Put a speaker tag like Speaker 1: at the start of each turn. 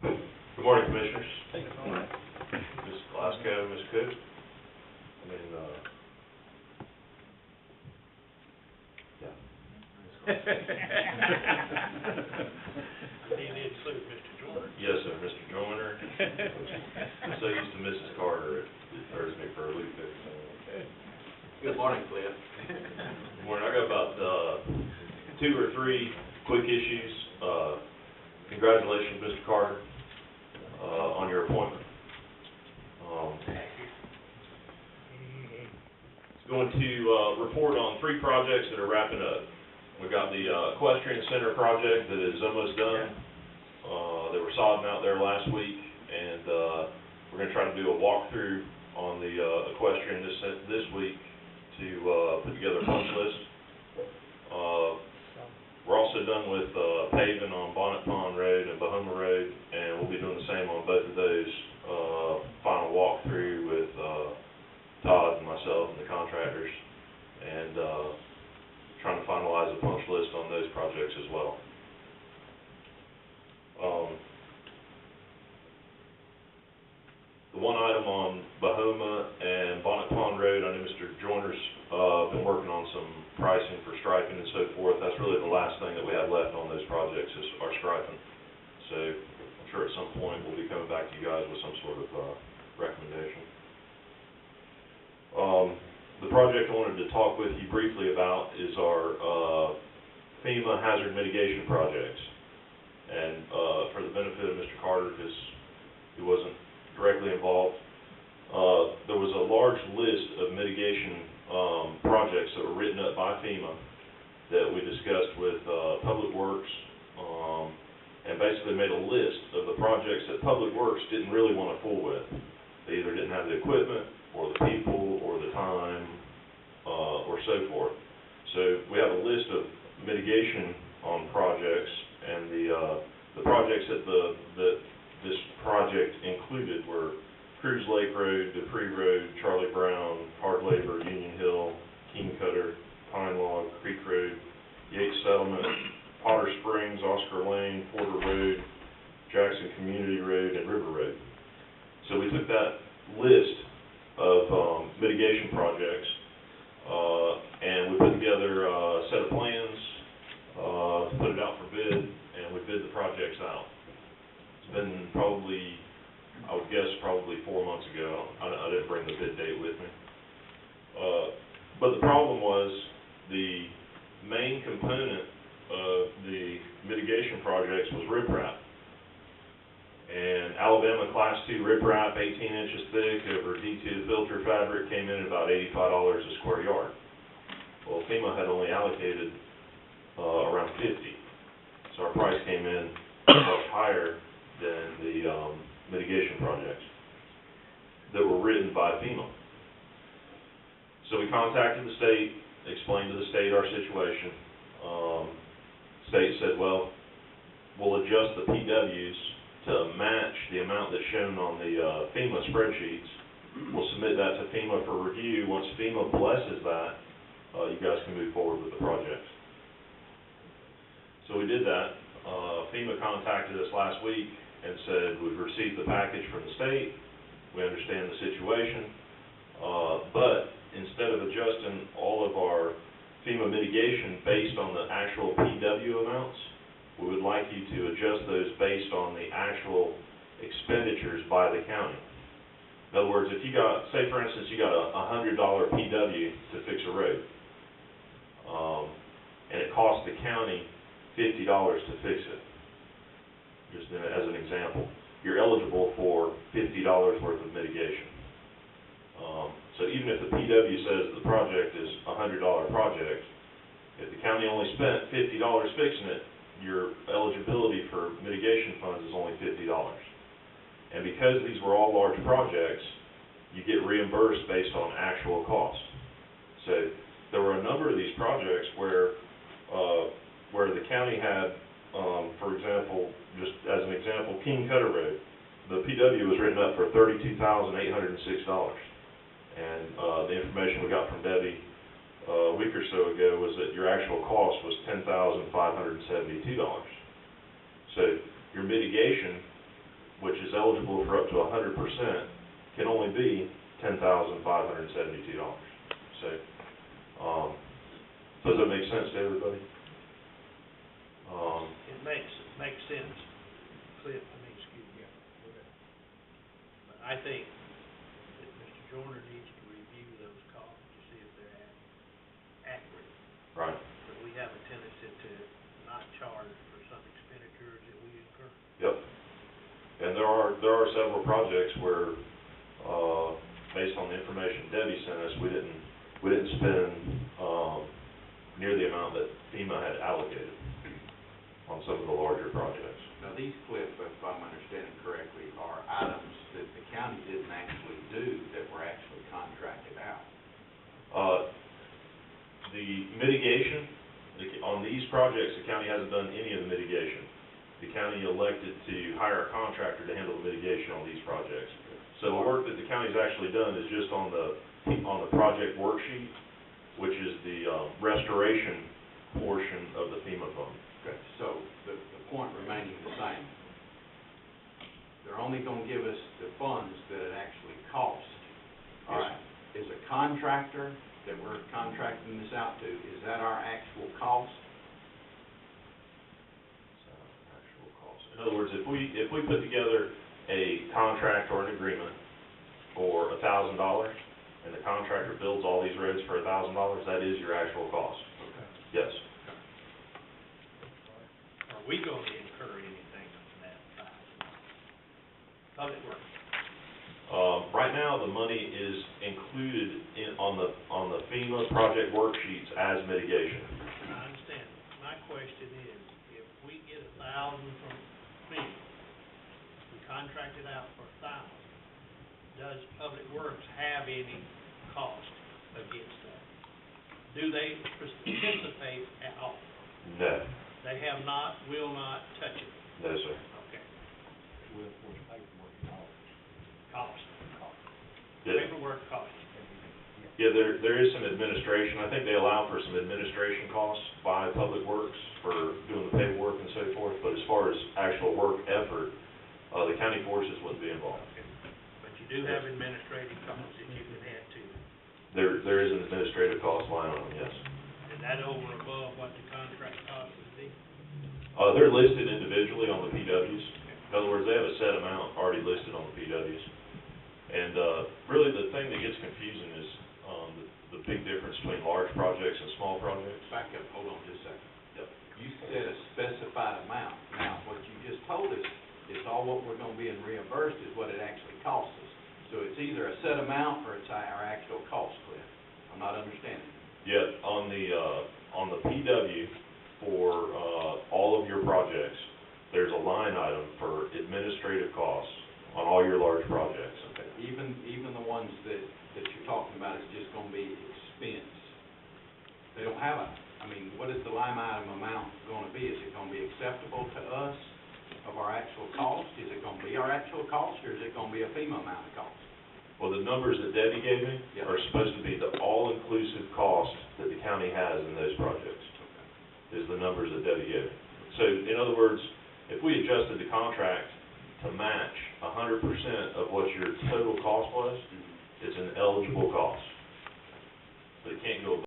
Speaker 1: Good morning, Commissioners. Ms. Glasgow, Ms. Cook.
Speaker 2: He did include Mr. Joyner.
Speaker 1: Yes, sir, Mr. Joyner. I'm so used to Mrs. Carter, it throws me for a loop every time.
Speaker 3: Good morning, Cliff.
Speaker 1: Good morning. I got about 2 or 3 quick issues. Congratulations, Mr. Carter, on your appointment. It's going to report on 3 projects that are wrapping up. We got the Equestrian Center project that is almost done. They were sodding out there last week, and we're going to try to do a walkthrough on the equestrian this week to put together a punch list. We're also done with paving on Bonnet Pond Road and Bahoma Road, and we'll be doing the same on both of those. Final walkthrough with Todd and myself and the contractors, and trying to finalize a punch list on those projects as well. The one item on Bahoma and Bonnet Pond Road, I know Mr. Joyner's been working on some pricing for striping and so forth. That's really the last thing that we have left on those projects is our striping. So I'm sure at some point we'll be coming back to you guys with some sort of recommendation. The project I wanted to talk with you briefly about is our FEMA hazard mitigation projects. And for the benefit of Mr. Carter, because he wasn't directly involved, there was a large list of mitigation projects that were written up by FEMA that we discussed with Public Works, and basically made a list of the projects that Public Works didn't really want to fool with. They either didn't have the equipment, or the people, or the time, or so forth. So we have a list of mitigation on projects, and the projects that this project included were Cruise Lake Road, Dupree Road, Charlie Brown, Hard Labor, Union Hill, King Cutter, Pine Log, Creek Road, Yates Settlement, Potter Springs, Oscar Lane, Porter Road, Jackson Community Road, and River Road. So we took that list of mitigation projects and we put together a set of plans to put it out for bid, and we bid the projects out. It's been probably, I would guess, probably 4 months ago. I didn't bring the bid date with me. But the problem was the main component of the mitigation projects was riprap. And Alabama Class 2 riprap, 18 inches thick over D2 filter fabric, came in at about $85 a square yard. Well, FEMA had only allocated around 50. So our price came in much higher than the mitigation projects that were written by FEMA. So we contacted the state, explained to the state our situation. State said, well, we'll adjust the PWs to match the amount that's shown on the FEMA spreadsheets. We'll submit that to FEMA for review. Once FEMA blesses that, you guys can move forward with the project. So we did that. FEMA contacted us last week and said, we've received the package from the state, we understand the situation, but instead of adjusting all of our FEMA mitigation based on the actual PW amounts, we would like you to adjust those based on the actual expenditures by the county. In other words, if you got, say for instance, you got a $100 PW to fix a road, and it costs the county $50 to fix it, just as an example, you're eligible for $50 worth of mitigation. So even if the PW says the project is a $100 project, if the county only spent $50 fixing it, your eligibility for mitigation funds is only $50. And because these were all large projects, you get reimbursed based on actual cost. So there were a number of these projects where the county had, for example, just as an example, King Cutter Road, the PW was written up for $32,806. And the information we got from Debbie a week or so ago was that your actual cost was $10,572. So your mitigation eligible for up to 100% can only be $10,572. So, does that make sense to everybody?
Speaker 2: It makes sense, Cliff, excuse me. But I think that Mr. Joyner needs to review those costs to see if they're accurate.
Speaker 1: Right.
Speaker 2: But we have a tendency to not charge for some expenditures that we incur.
Speaker 1: Yep. And there are several projects where, based on the information Debbie sent us, we didn't spend near the amount that FEMA had allocated on some of the larger projects.
Speaker 3: Now, these, Cliff, if I'm understanding correctly, are items that the county didn't actually do that were actually contracted out.
Speaker 1: The mitigation, on these projects, the county hasn't done any of the mitigation. The county elected to hire a contractor to handle the mitigation on these projects. So the work that the county's actually done is just on the project worksheet, which is the restoration portion of the FEMA fund.
Speaker 3: Okay, so the point remaining the same. They're only gonna give us the funds that it actually costs. All right, is a contractor that we're contracting this out to, is that our actual cost?
Speaker 1: Actual cost. In other words, if we put together a contract or an agreement for $1,000, and the contractor builds all these roads for $1,000, that is your actual cost.
Speaker 3: Okay.
Speaker 1: Yes.
Speaker 2: Are we going to incur anything on that side? Public Works.
Speaker 1: Right now, the money is included on the FEMA project worksheets as mitigation.
Speaker 2: I understand. My question is, if we get 1,000 from FEMA, we contract it out for 1,000, does Public Works have any cost against that? Do they participate at all?
Speaker 1: No.
Speaker 2: They have not, will not touch it?
Speaker 1: No, sir.
Speaker 2: Okay.
Speaker 4: With paperwork involved.
Speaker 2: Cost.
Speaker 1: Yeah.
Speaker 2: Paperwork cost.
Speaker 1: Yeah, there is some administration. I think they allow for some administration costs by Public Works for doing the paperwork and so forth, but as far as actual work effort, the county forces wouldn't be involved.
Speaker 2: Okay. But you do have administrative costs that you can add to.
Speaker 1: There is an administrative cost line on them, yes.
Speaker 2: Is that over and above what the contract cost would be?
Speaker 1: They're listed individually on the PWs. In other words, they have a set amount already listed on the PWs. And really the thing that gets confusing is the big difference between large projects and small projects.
Speaker 3: Back up, hold on just a second.
Speaker 1: Yep.
Speaker 3: You said a specified amount. Now, what you just told us is all what we're gonna be reimbursed is what it actually costs us. So it's either a set amount or it's our actual cost, Cliff. I'm not understanding.
Speaker 1: Yeah, on the PW for all of your projects, there's a line item for administrative costs on all your large projects.
Speaker 3: Okay. Even the ones that you're talking about is just gonna be expense. They don't have what is the line item amount gonna be? Is it gonna be acceptable to us of our actual cost? Is it gonna be our actual cost, or is it gonna be a FEMA amount of cost?
Speaker 1: Well, the numbers that Debbie gave me
Speaker 3: Yep.
Speaker 1: are supposed to be the all-inclusive cost that the county has in those projects, is the numbers that Debbie gave me. So, in other words, if we adjusted the contract to match 100% of what your total cost was, it's an eligible cost. But it can't go above